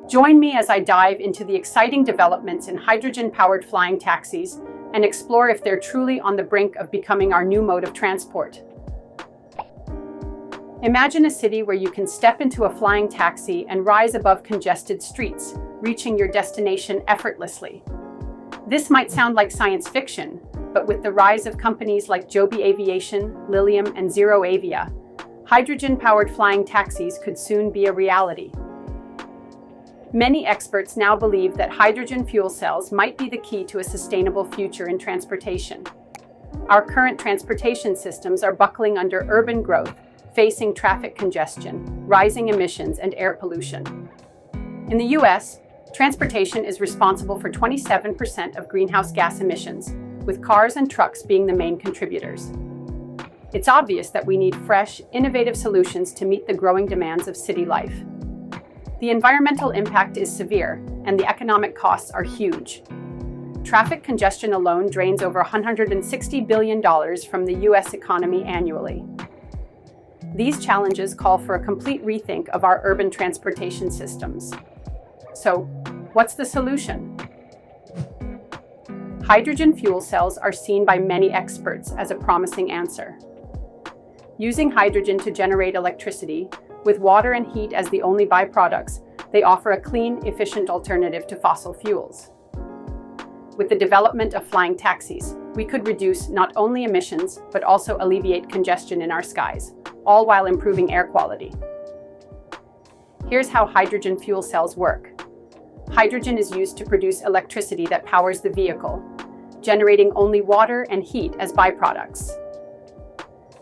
Join me as I dive into the exciting developments in hydrogen-powered flying taxis and explore if they're truly on the brink of becoming our new mode of transport. Imagine a city where you can step into a flying taxi and rise above congested streets, reaching your destination effortlessly. This might sound like science fiction, but with the rise of companies like Joby Aviation, Lilium, and ZeroAvia, hydrogen-powered flying taxis could soon be a reality. Many experts now believe that hydrogen fuel cells might be the key to a sustainable future in transportation. Our current transportation systems are buckling under urban growth, facing traffic congestion, rising emissions, and air pollution. In the US, transportation is responsible for 27% of greenhouse gas emissions, with cars and trucks being the main contributors. It's obvious that we need fresh, innovative solutions to meet the growing demands of city life. The environmental impact is severe, and the economic costs are huge. Traffic congestion alone drains over $160 billion from the US economy annually. These challenges call for a complete rethink of our urban transportation systems. So, what's the solution? Hydrogen fuel cells are seen by many experts as a promising answer. Using hydrogen to generate electricity, with water and heat as the only byproducts, they offer a clean, efficient alternative to fossil fuels. With the development of flying taxis, we could reduce not only emissions, but also alleviate congestion in our skies, all while improving air quality. Here's how hydrogen fuel cells work. Hydrogen is used to produce electricity that powers the vehicle, generating only water and heat as byproducts.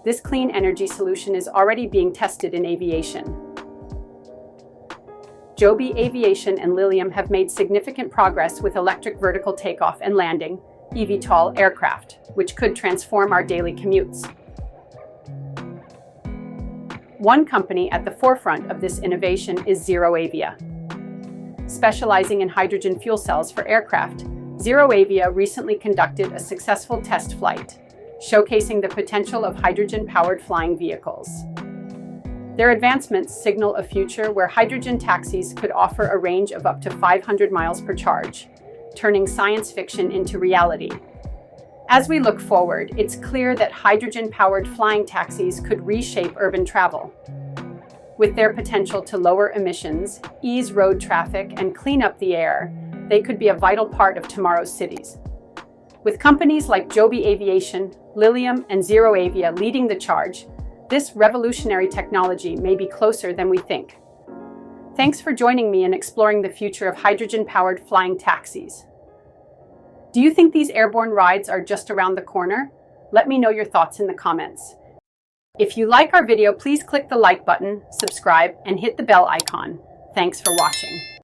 This clean energy solution is already being tested in aviation. Joby Aviation and Lilium have made significant progress with electric vertical takeoff and landing, eVTOL aircraft, which could transform our daily commutes. One company at the forefront of this innovation is ZeroAvia. Specializing in hydrogen fuel cells for aircraft, ZeroAvia recently conducted a successful test flight, showcasing the potential of hydrogen-powered flying vehicles. Their advancements signal a future where hydrogen taxis could offer a range of up to 500 miles per charge, turning science fiction into reality. As we look forward, it's clear that hydrogen-powered flying taxis could reshape urban travel. With their potential to lower emissions, ease road traffic, and clean up the air, they could be a vital part of tomorrow's cities. With companies like Joby Aviation, Lilium, and ZeroAvia leading the charge, this revolutionary technology may be closer than we think. Thanks for joining me in exploring the future of hydrogen-powered flying taxis. Do you think these airborne rides are just around the corner? Let me know your thoughts in the comments. If you like our video, please click the like button, subscribe, and hit the bell icon. Thanks for watching.